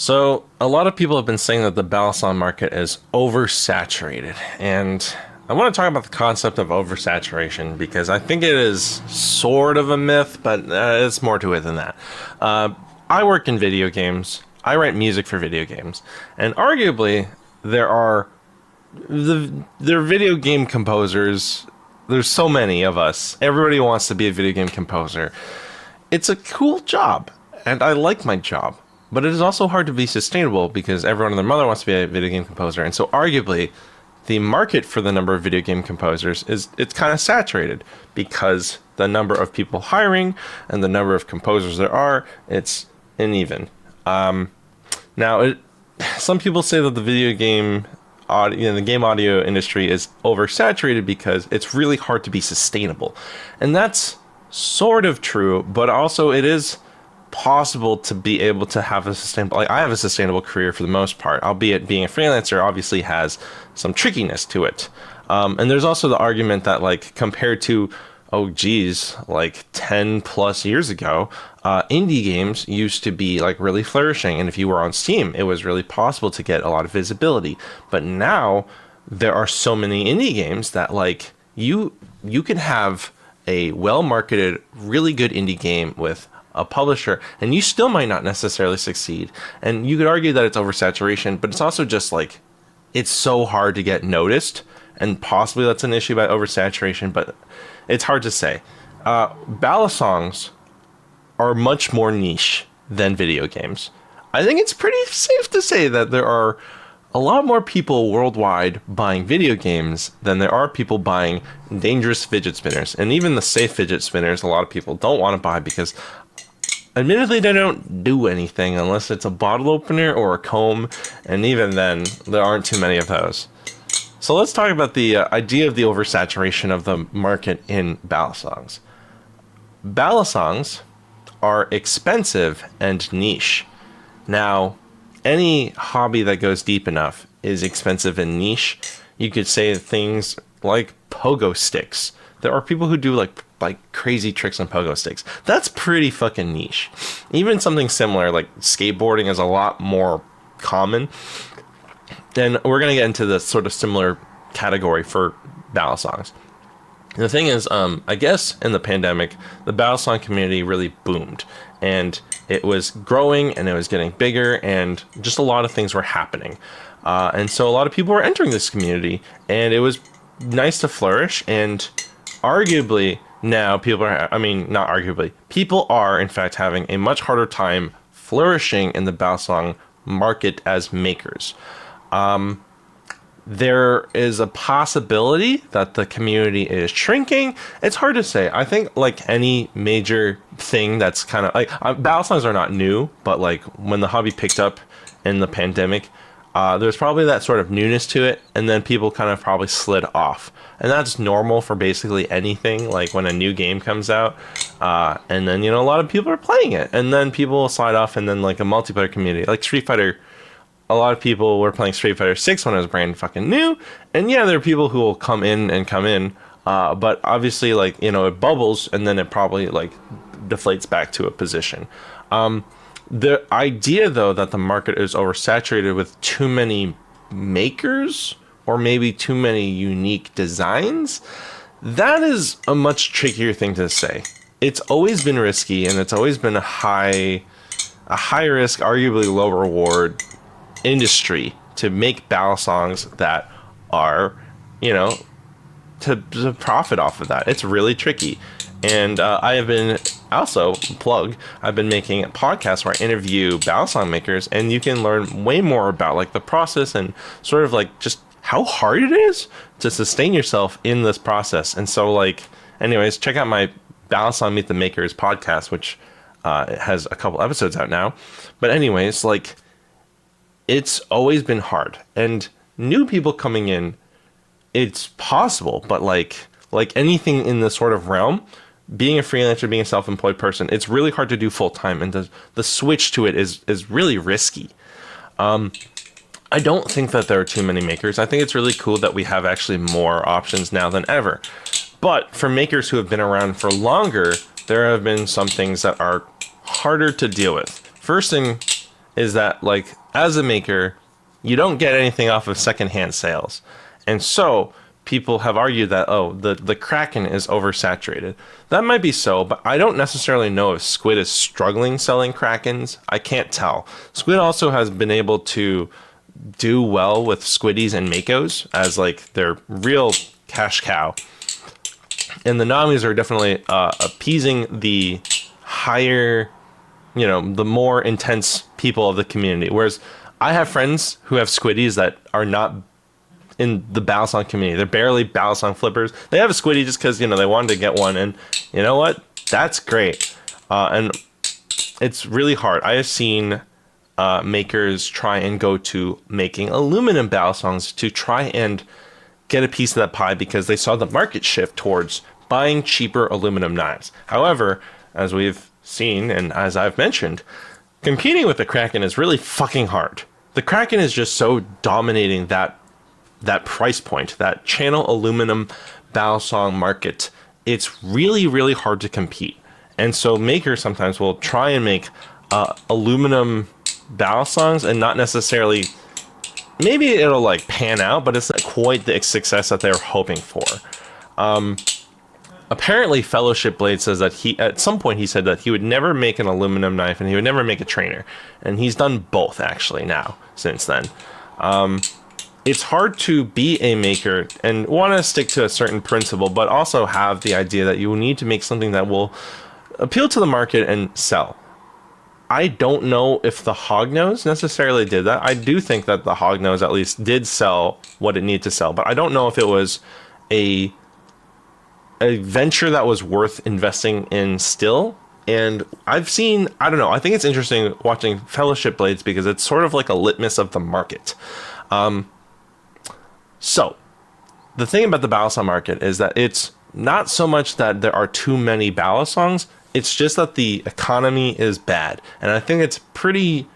So, a lot of people have been saying that the Balisong market is oversaturated, and I want to talk about the concept of oversaturation because I think it is sort of a myth, but it's more to it than that. I work in video games, I write music for video games, and arguably, there are there are video game composers. There's so many of us. Everybody wants to be a video game composer. It's a cool job, and I like my job. But it is also hard to be sustainable because everyone and their mother wants to be a video game composer. And so arguably, the market for the number of video game composers it's kind of saturated because the number of people hiring and the number of composers there are, it's uneven. Some people say that the video game audio, the game audio industry is oversaturated because it's really hard to be sustainable. And that's sort of true, but also it is possible to be able to have a sustainable, like I have a sustainable career for the most part, albeit being a freelancer obviously has some trickiness to it. And there's also the argument that like compared to, like 10 plus years ago, indie games used to be like really flourishing. And if you were on Steam, it was really possible to get a lot of visibility. But now there are so many indie games that like you can have a well-marketed, really good indie game with a publisher, and you still might not necessarily succeed. And you could argue that it's oversaturation, but it's also just like, it's so hard to get noticed, and possibly that's an issue about oversaturation, but it's hard to say. Balisongs are much more niche than video games. I think it's pretty safe to say that there are a lot more people worldwide buying video games than there are people buying dangerous fidget spinners. And even the safe fidget spinners, a lot of people don't want to buy because admittedly, they don't do anything unless it's a bottle opener or a comb, and even then, there aren't too many of those. So let's talk about the idea of the oversaturation of the market in Balisongs. Balisongs are expensive and niche. Now, any hobby that goes deep enough is expensive and niche. You could say things like pogo sticks. There are people who do like crazy tricks on pogo sticks. That's pretty fucking niche. Even something similar like skateboarding is a lot more common. Then we're gonna get into the sort of similar category for Balisongs. The thing is, I guess in the pandemic, the Balisong community really boomed, and it was growing and it was getting bigger, and just a lot of things were happening. And so a lot of people were entering this community, and it was nice to flourish. And arguably now people are in fact having a much harder time flourishing in the Balisong market as makers. There is a possibility that the community is shrinking. It's hard to say. I think like any major thing that's kind of like Balisongs are not new, but like when the hobby picked up in the pandemic, there's probably that sort of newness to it, and then people kind of probably slid off. And that's normal for basically anything, like when a new game comes out, and then, a lot of people are playing it, and then people will slide off, and then like a multiplayer community, like Street Fighter, a lot of people were playing Street Fighter 6 when it was brand fucking new, and yeah, there are people who will come in, but obviously like, it bubbles, and then it probably like deflates back to a position. The idea, though, that the market is oversaturated with too many makers or maybe too many unique designs, that is a much trickier thing to say. It's always been risky, and it's always been a high risk, arguably low reward industry to make Balisongs that are, to profit off of that. It's really tricky. And I have been I've been making a podcast where I interview Balisong makers, and you can learn way more about like the process and sort of like just how hard it is to sustain yourself in this process. And so like, anyways, check out my Balisong Meet the Makers podcast, which has a couple episodes out now. But anyways, like, it's always been hard, and new people coming in, it's possible, but like anything in this sort of realm, being a freelancer, being a self-employed person, it's really hard to do full-time, and the switch to it is really risky. I don't think that there are too many makers. I think it's really cool that we have actually more options now than ever. But for makers who have been around for longer, there have been some things that are harder to deal with. First thing is that, like, as a maker, you don't get anything off of secondhand sales. And so people have argued that, oh, the Kraken is oversaturated. That might be so, but I don't necessarily know if Squid is struggling selling Krakens. I can't tell. Squid also has been able to do well with Squiddies and Makos as like their real cash cow. And the Namis are definitely appeasing the higher, the more intense people of the community. Whereas I have friends who have Squiddies that are not in the Balisong community. They're barely Balisong flippers. They have a Squiddy just because, they wanted to get one. And you know what? That's great. And it's really hard. I have seen makers try and go to making aluminum Balisongs to try and get a piece of that pie because they saw the market shift towards buying cheaper aluminum knives. However, as we've seen and as I've mentioned, competing with the Kraken is really fucking hard. The Kraken is just so dominating that price point, that channel aluminum Balisong market. It's really, really hard to compete. And so makers sometimes will try and make aluminum Balisongs and not necessarily, maybe it'll like pan out, but it's not quite the success that they're hoping for. Apparently Fellowship Blade says that at some point he said that he would never make an aluminum knife and he would never make a trainer. And he's done both actually now, since then. It's hard to be a maker and want to stick to a certain principle, but also have the idea that you need to make something that will appeal to the market and sell. I don't know if the Hognose necessarily did that. I do think that the Hognose at least did sell what it needed to sell, but I don't know if it was a venture that was worth investing in still. And I've seen, I don't know, I think it's interesting watching Fellowship Blades because it's sort of like a litmus of the market. So, the thing about the Balisong market is that it's not so much that there are too many Balisongs, it's just that the economy is bad. And I think it's pretty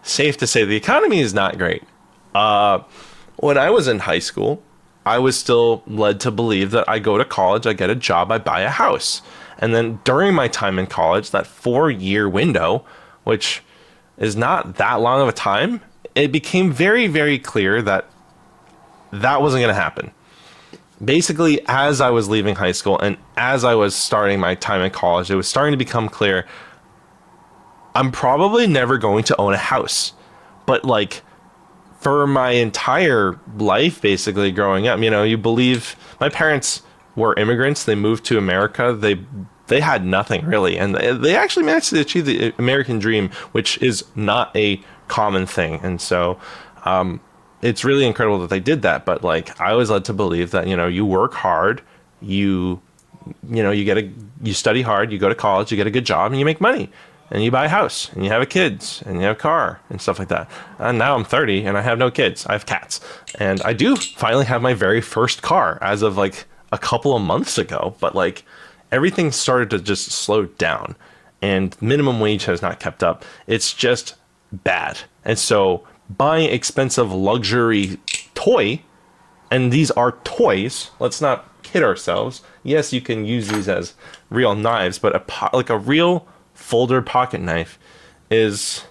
safe to say the economy is not great. When I was in high school, I was still led to believe that I go to college, I get a job, I buy a house. And then during my time in college, that 4-year window, which is not that long of a time, it became very, very clear that that wasn't going to happen. Basically, as I was leaving high school and as I was starting my time in college, it was starting to become clear I'm probably never going to own a house. But like for my entire life, basically growing up, you believe my parents were immigrants. They moved to America. They had nothing really. And they actually managed to achieve the American dream, which is not a common thing. And so, it's really incredible that they did that, but like I was led to believe that you work hard, you study hard, you go to college, you get a good job, and you make money, and you buy a house, and you have kids, and you have a car, and stuff like that. And now I'm 30, and I have no kids. I have cats, and I do finally have my very first car as of like a couple of months ago. But like everything started to just slow down, and minimum wage has not kept up. It's just bad, and so buying expensive luxury toy, and these are toys, let's not kid ourselves. Yes, you can use these as real knives, but like a real folder pocket knife is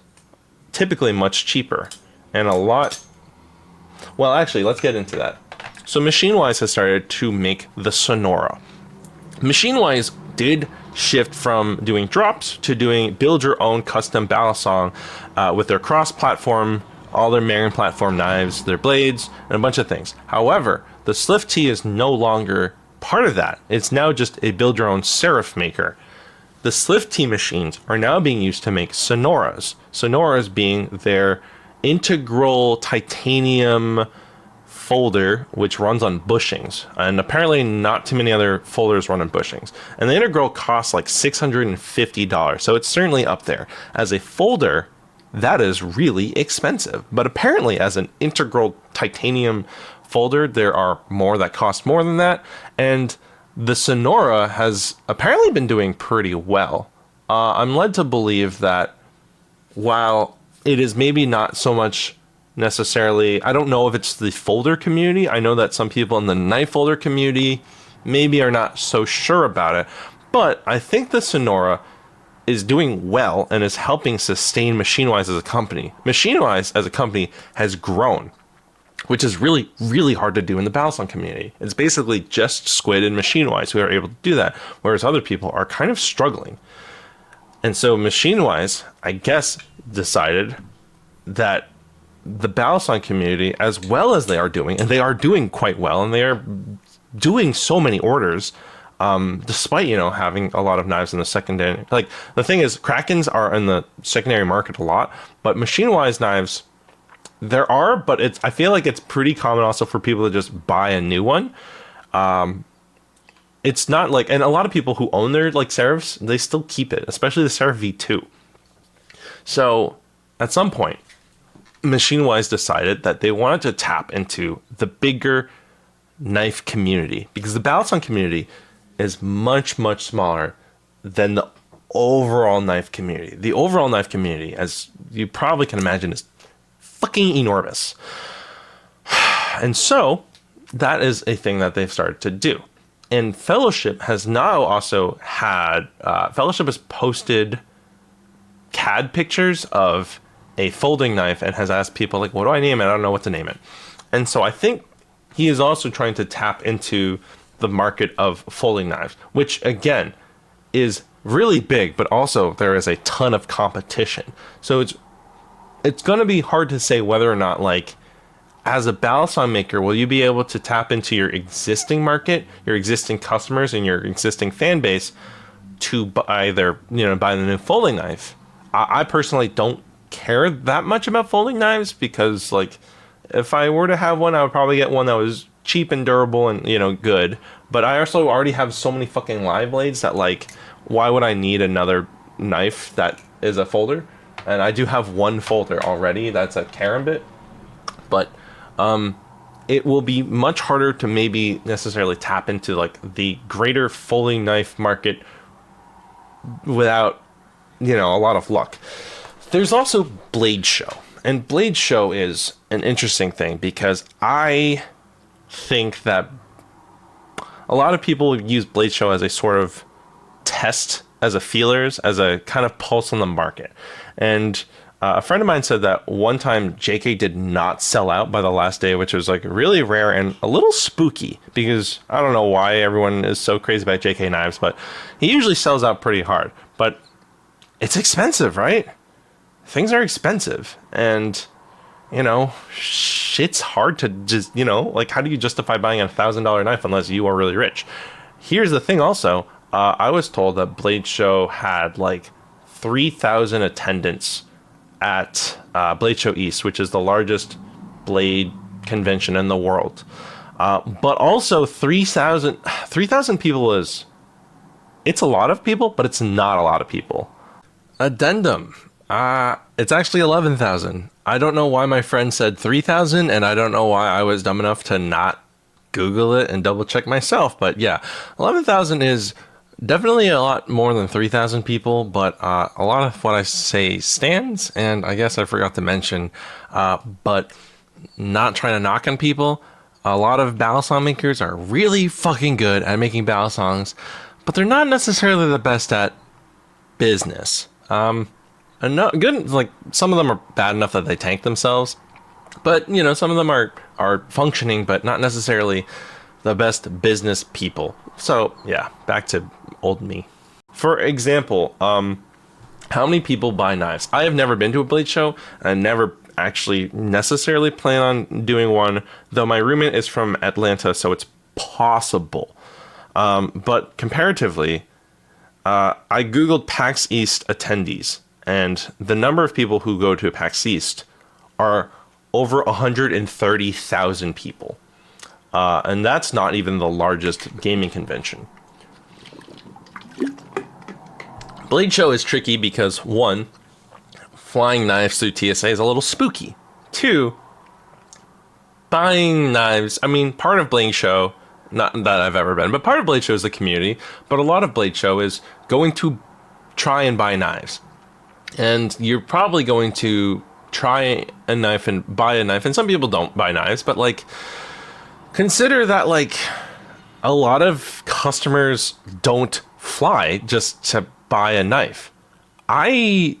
typically much cheaper and a lot. Well, actually, let's get into that. So MachineWise has started to make the Sonora. MachineWise did shift from doing drops to doing build your own custom Balisong with their cross-platform, all their Marion platform knives, their blades, and a bunch of things. However, the Slift T is no longer part of that. It's now just a build your own serif maker. The Slift T machines are now being used to make Sonoras. Sonoras being their integral titanium folder, which runs on bushings. And apparently not too many other folders run on bushings. And the integral costs like $650. So it's certainly up there. As a folder, that is really expensive. But apparently as an integral titanium folder, there are more that cost more than that. And the Sonora has apparently been doing pretty well. I'm led to believe that while it is maybe not so much necessarily, I don't know if it's the folder community. I know that some people in the knife folder community maybe are not so sure about it. But I think the Sonora is doing well and is helping sustain MachineWise as a company. MachineWise as a company has grown, which is really, really hard to do in the Balisong community. It's basically just Squid and MachineWise who are able to do that, whereas other people are kind of struggling. And so MachineWise, I guess, decided that the Balisong community, as well as they are doing, and they are doing quite well, and they are doing so many orders, despite, you know, having a lot of knives in the secondary. Like, the thing is, Krakens are in the secondary market a lot, but MachineWise knives, there are, but I feel like it's pretty common also for people to just buy a new one. It's not like, and a lot of people who own their like Serifs, they still keep it, especially the Serif V2. So at some point, MachineWise decided that they wanted to tap into the bigger knife community, because the Balisong community is much, much smaller than the overall knife community. The overall knife community, as you probably can imagine, is fucking enormous. And so that is a thing that they've started to do. And Fellowship has now also had, Fellowship has posted CAD pictures of a folding knife and has asked people, like, what do I name it? I don't know what to name it. And so I think he is also trying to tap into the market of folding knives, which again is really big, but also there is a ton of competition. So it's going to be hard to say whether or not, like, as a Balisong maker, will you be able to tap into your existing market, your existing customers, and your existing fan base to buy the new folding knife? I personally don't care that much about folding knives, because, like, if I were to have one, I would probably get one that was cheap and durable and, you know, good. But I also already have so many fucking live blades that, like, why would I need another knife that is a folder? And I do have one folder already that's a Karambit. But it will be much harder to maybe necessarily tap into, like, the greater folding knife market without, you know, a lot of luck. There's also Blade Show. And Blade Show is an interesting thing, because I think that a lot of people use Blade Show as a sort of test, as a feelers, as a kind of pulse on the market. And a friend of mine said that one time JK did not sell out by the last day, which was, like, really rare and a little spooky, because I don't know why everyone is so crazy about JK knives, but he usually sells out pretty hard. But it's expensive, right? Things are expensive, and, you know, shit's hard to just, you know, like, how do you justify buying a $1,000 knife unless you are really rich? Here's the thing also, I was told that Blade Show had, like, 3,000 attendants at Blade Show East, which is the largest blade convention in the world. But also 3,000 people it's a lot of people, but it's not a lot of people. Addendum. It's actually 11,000. I don't know why my friend said 3,000, and I don't know why I was dumb enough to not Google it and double check myself. But yeah, 11,000 is definitely a lot more than 3,000 people, but a lot of what I say stands, and I guess I forgot to mention, but not trying to knock on people, a lot of Balisong makers are really fucking good at making Balisongs, but they're not necessarily the best at business. And not good, like, some of them are bad enough that they tank themselves, but, you know, some of them are functioning, but not necessarily the best business people. So yeah, back to old me. For example, how many people buy knives? I have never been to a Blade Show. I never actually necessarily plan on doing one, though my roommate is from Atlanta, so it's possible. But comparatively, I googled PAX East attendees, and the number of people who go to PAX East are over 130,000 people. And that's not even the largest gaming convention. Blade Show is tricky because, one, flying knives through TSA is a little spooky. Two, buying knives, I mean, part of Blade Show, not that I've ever been, but part of Blade Show is the community, but a lot of Blade Show is going to try and buy knives. And you're probably going to try a knife and buy a knife, and some people don't buy knives, but, like, consider that, like, a lot of customers don't fly just to buy a knife. I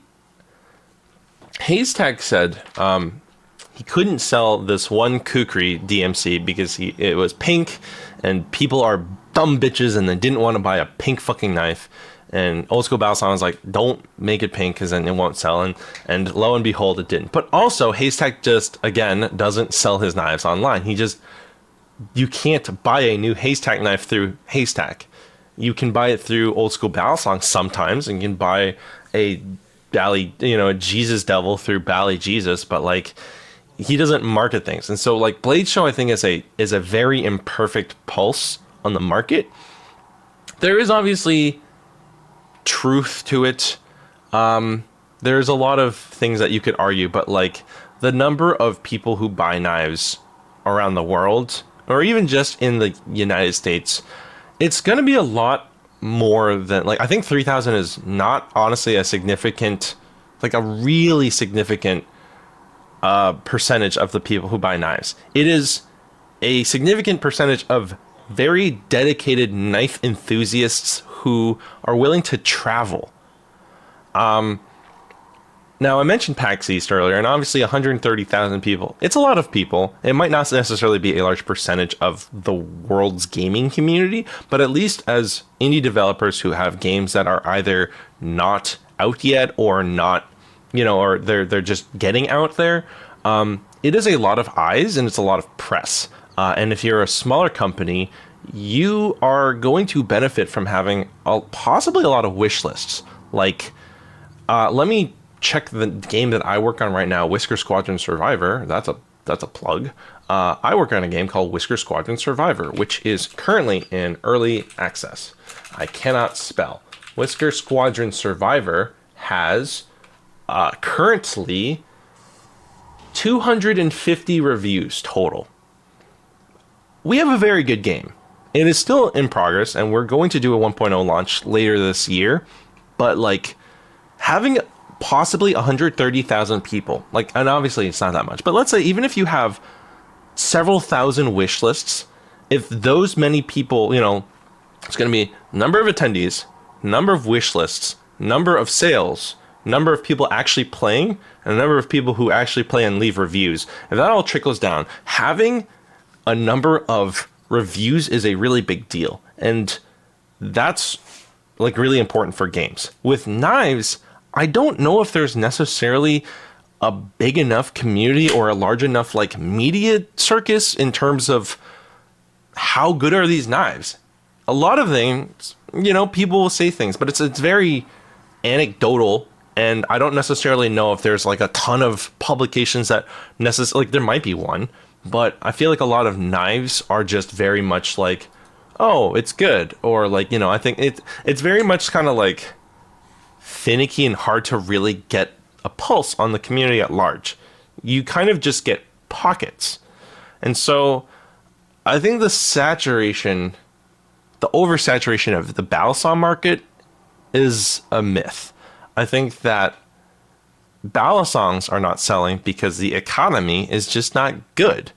Haystack said he couldn't sell this one kukri DMC because it was pink, and people are dumb bitches and they didn't want to buy a pink fucking knife. And Old School Balisong was like, don't make it pink because then it won't sell. And lo and behold, it didn't. But also, Haystack just, again, doesn't sell his knives online. You can't buy a new Haystack knife through Haystack. You can buy it through Old School Balisong sometimes, and you can buy a a Jesus Devil through Bally Jesus, but like, he doesn't market things. And so like Blade Show, I think is a very imperfect pulse on the market. There is obviously truth to it. There's a lot of things that you could argue, but like the number of people who buy knives around the world, or even just in the United States, it's going to be a lot more than, like, I think 3,000 is not honestly a significant, like a really significant percentage of the people who buy knives. It is a significant percentage of very dedicated knife enthusiasts who are willing to travel. Now, I mentioned PAX East earlier, and obviously 130,000 people. It's a lot of people. It might not necessarily be a large percentage of the world's gaming community, but at least as indie developers who have games that are either not out yet or not, or they're just getting out there, it is a lot of eyes and it's a lot of press. And if you're a smaller company, you are going to benefit from having possibly a lot of wish lists. Like, let me check the game that I work on right now, Whisker Squadron Survivor. That's a plug. I work on a game called Whisker Squadron Survivor, which is currently in early access. I cannot spell. Whisker Squadron Survivor has currently 250 reviews total. We have a very good game. It is still in progress, and we're going to do a 1.0 launch later this year. But like, having possibly 130,000 people, like, and obviously it's not that much, but let's say even if you have several thousand wish lists, if those many people, it's going to be number of attendees, number of wish lists, number of sales, number of people actually playing, and the number of people who actually play and leave reviews. If that all trickles down, having a number of reviews is a really big deal. And that's like really important for games. With knives, I don't know if there's necessarily a big enough community or a large enough like media circus in terms of how good are these knives. A lot of things, people will say things, but it's very anecdotal, and I don't necessarily know if there's like a ton of publications that like there might be one, but I feel like a lot of knives are just very much like, oh, it's good, or like, I think it's very much kind of like finicky and hard to really get a pulse on the community at large. You kind of just get pockets. And so I think the oversaturation of the Balisong market is a myth. I think that Balisongs are not selling because the economy is just not good.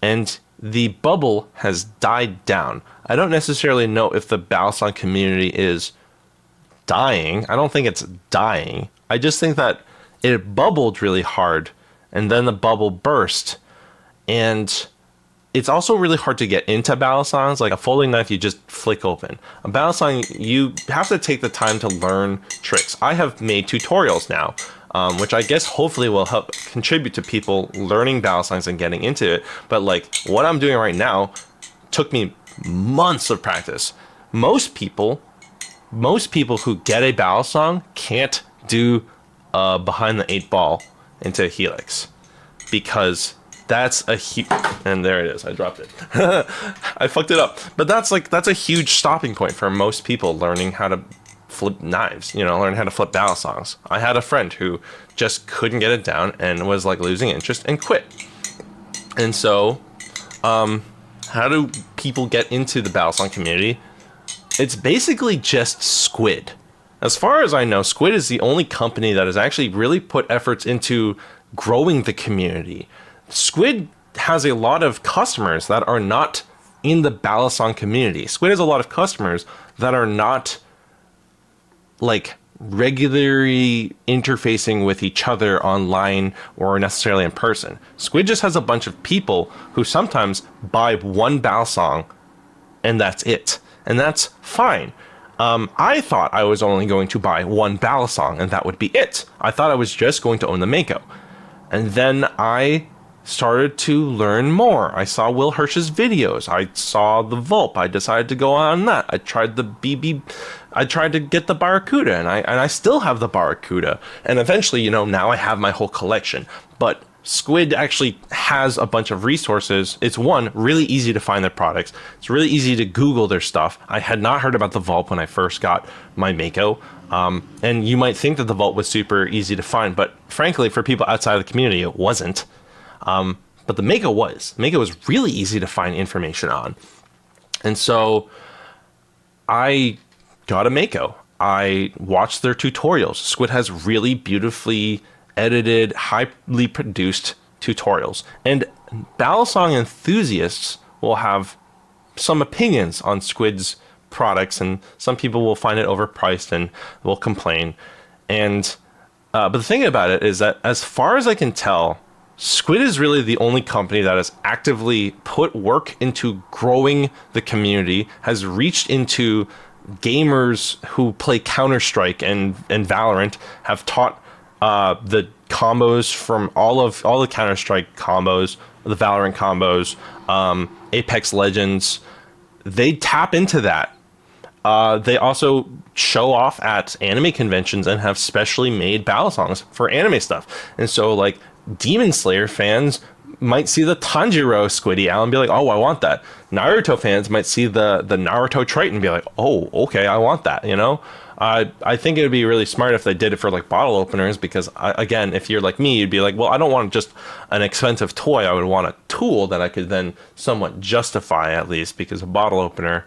And the bubble has died down. I don't necessarily know if the Balisong community is dying. I don't think it's dying. I just think that it bubbled really hard, and then the bubble burst. And it's also really hard to get into Balisongs. Like a folding knife, you just flick open. A Balisong, you have to take the time to learn tricks. I have made tutorials now, which I guess hopefully will help contribute to people learning Balisongs and getting into it. But like what I'm doing right now took me months of practice. Most people who get a Balisong can't do behind the 8-ball into a helix, because that's a huge, and there it is, I dropped it. I fucked it up. But that's a huge stopping point for most people learning how to flip knives, learn how to flip Balisongs. I had a friend who just couldn't get it down and was like losing interest and quit. And so, how do people get into the Balisong community? It's basically just Squid. As far as I know, Squid is the only company that has actually really put efforts into growing the community. Squid has a lot of customers that are not in the Balisong community. Squid has a lot of customers that are not like regularly interfacing with each other online or necessarily in person. Squid just has a bunch of people who sometimes buy one Balisong and that's it. And that's fine. I thought I was only going to buy one Balisong and that would be it. I thought I was just going to own the Mako. And then I started to learn more. I saw Will Hirsch's videos. I saw the Vulp. I decided to go on that. I tried the BB. I tried to get the Barracuda, and I still have the Barracuda. And eventually, now I have my whole collection. But Squid actually has a bunch of resources. It's really easy to find their products. It's really easy to Google their stuff. I had not heard about the Vulp when I first got my Mako. And you might think that the Vault was super easy to find, but frankly, for people outside of the community, it wasn't. But the Mako was. Mako was really easy to find information on. And so I got a Mako. I watched their tutorials. Squid has really beautifully edited, highly produced tutorials. And Balisong enthusiasts will have some opinions on Squid's products, and some people will find it overpriced and will complain. And but the thing about it is that, as far as I can tell, Squid is really the only company that has actively put work into growing the community, has reached into gamers who play Counter-Strike and Valorant, have taught the combos from all the Counter-Strike combos, the Valorant combos, Apex Legends. They tap into that. They also show off at anime conventions and have specially made Balisongs for anime stuff. And so, like, Demon Slayer fans might see the Tanjiro Squiddy Owl and be like, oh, I want that. Naruto fans might see the Naruto Triton and be like, oh, okay, I want that, I think it would be really smart if they did it for, like, bottle openers, because, again, if you're like me, you'd be like, well, I don't want just an expensive toy. I would want a tool that I could then somewhat justify, at least, because a bottle opener,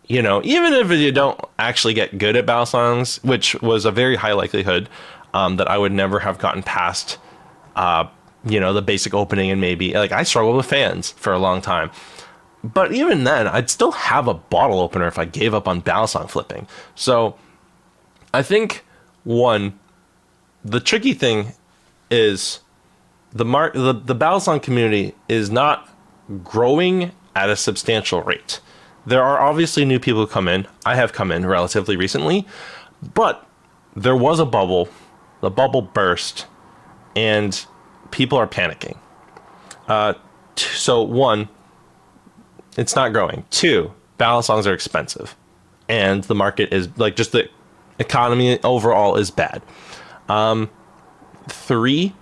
even if you don't actually get good at Balisongs, which was a very high likelihood that I would never have gotten past, the basic opening, and maybe, like, I struggled with fans for a long time. But even then, I'd still have a bottle opener if I gave up on Balisong flipping. So I think, the tricky thing is the Balisong community is not growing at a substantial rate. There are obviously new people who come in. I have come in relatively recently, but there was a bubble. The bubble burst, and people are panicking. So 1, it's not growing. 2, Balisongs are expensive, and the market is, like, just the economy overall is bad. 3,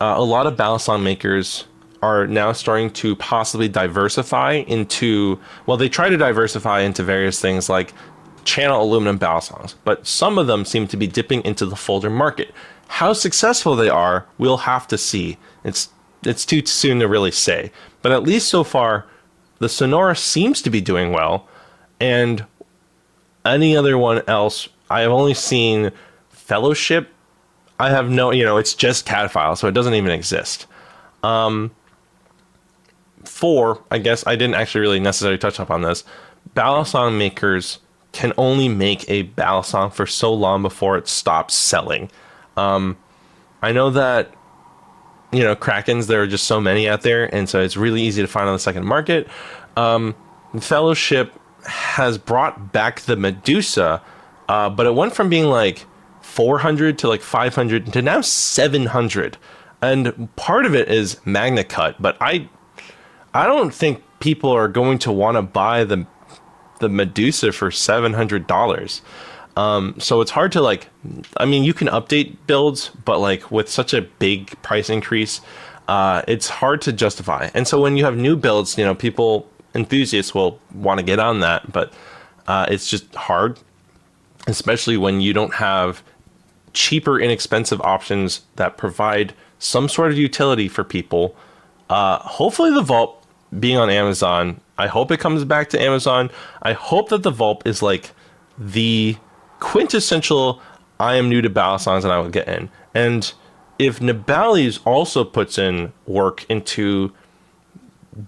a lot of Balisong makers are now starting to possibly diversify into, they try to diversify into various things like channel aluminum Balisongs, but some of them seem to be dipping into the folder market. How successful they are, we'll have to see. It's too soon to really say, but at least so far, the Sonora seems to be doing well, and any other one else, I have only seen Fellowship. I have it's just CAD file, so it doesn't even exist. 4, I guess I didn't actually really necessarily touch up on this. Balisong makers can only make a Balisong for so long before it stops selling. I know that, Krakens, there are just so many out there, and so it's really easy to find on the second market. Fellowship has brought back the Medusa, but it went from being like 400 to like 500 to now 700. And part of it is Magna Cut, but I don't think people are going to want to buy the Medusa for $700. So it's hard to, like, you can update builds, but, like, with such a big price increase, it's hard to justify. And so when you have new builds, enthusiasts will want to get on that, but it's just hard, especially when you don't have cheaper, inexpensive options that provide some sort of utility for people. Hopefully the Vault being on Amazon, I hope it comes back to Amazon. I hope that the Vault is like the quintessential I am new to Balisongs and I will get in. And if Nibali's also puts in work into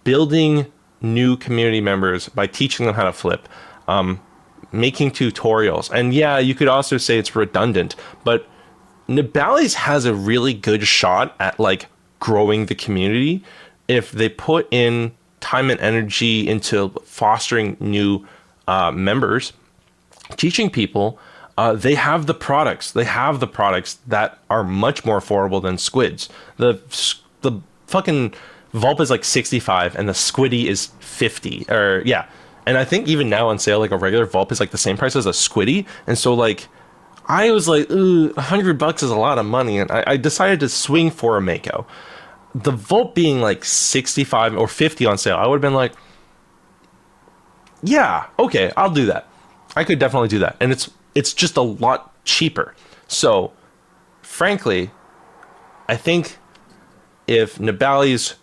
building new community members by teaching them how to flip, making tutorials. And yeah, you could also say it's redundant, but Nibali's has a really good shot at like growing the community if they put in time and energy into fostering new members, teaching people. They have the products. They have the products that are much more affordable than squids. The fucking Vulp is like 65 and the Squiddy is 50. Or yeah. And I think even now on sale, like a regular Vulp is like the same price as a Squiddy. And so like I was like, ooh, $100 is a lot of money, and I decided to swing for a Mako. The Vulp being like 65 or 50 on sale, I would have been like, yeah, okay, I'll do that. I could definitely do that. And it's just a lot cheaper. So, frankly, I think if Nibali's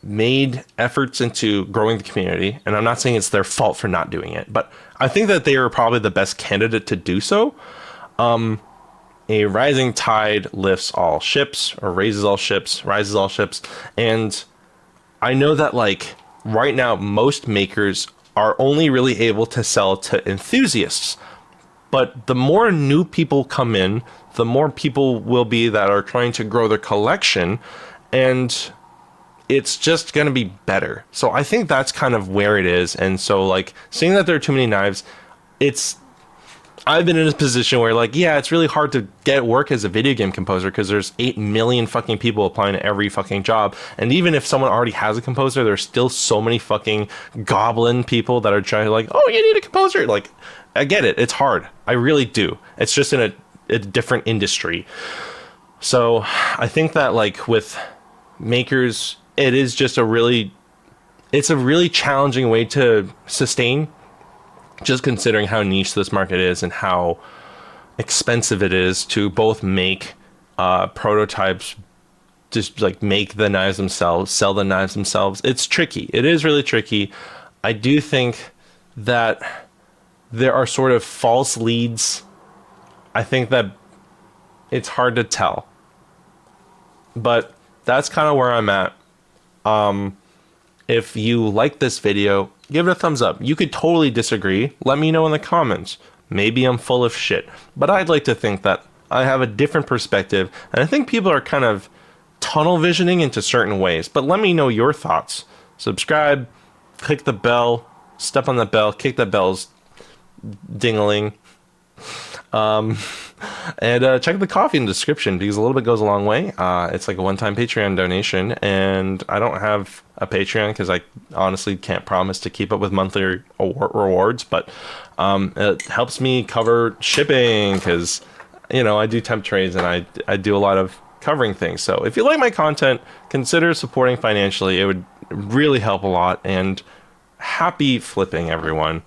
made efforts into growing the community, and I'm not saying it's their fault for not doing it, but I think that they are probably the best candidate to do so. A rising tide lifts all ships, or raises all ships, rises all ships. And I know that like right now, most makers are only really able to sell to enthusiasts. But the more new people come in, the more people will be that are trying to grow their collection, and it's just going to be better. So I think that's kind of where it is. And so like seeing that there are too many knives, I've been in a position where like, yeah, it's really hard to get work as a video game composer because there's 8 million fucking people applying to every fucking job. And even if someone already has a composer, there's still so many fucking goblin people that are trying to like, oh, you need a composer. Like, I get it. It's hard. I really do. It's just in a different industry. So I think that like with makers, it is just it's a really challenging way to sustain, just considering how niche this market is and how expensive it is to both make prototypes, just like make the knives themselves, sell the knives themselves. It's tricky. It is really tricky. I do think that there are sort of false leads. I think that it's hard to tell, but that's kind of where I'm at. If you like this video, give it a thumbs up. You could totally disagree. Let me know in the comments. Maybe I'm full of shit, but I'd like to think that I have a different perspective, and I think people are kind of tunnel visioning into certain ways. But let me know your thoughts. Subscribe, click the bell, step on the bell, kick the bell's ding-a-ling. And check the coffee in the description because a little bit goes a long way. It's like a one-time Patreon donation, and I don't have a Patreon because I honestly can't promise to keep up with monthly rewards, but it helps me cover shipping because, you know, I do temp trades and I do a lot of covering things. So if you like my content, consider supporting financially. It would really help a lot, and happy flipping, everyone.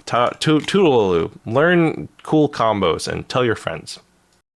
Toodaloo. Learn cool combos and tell your friends.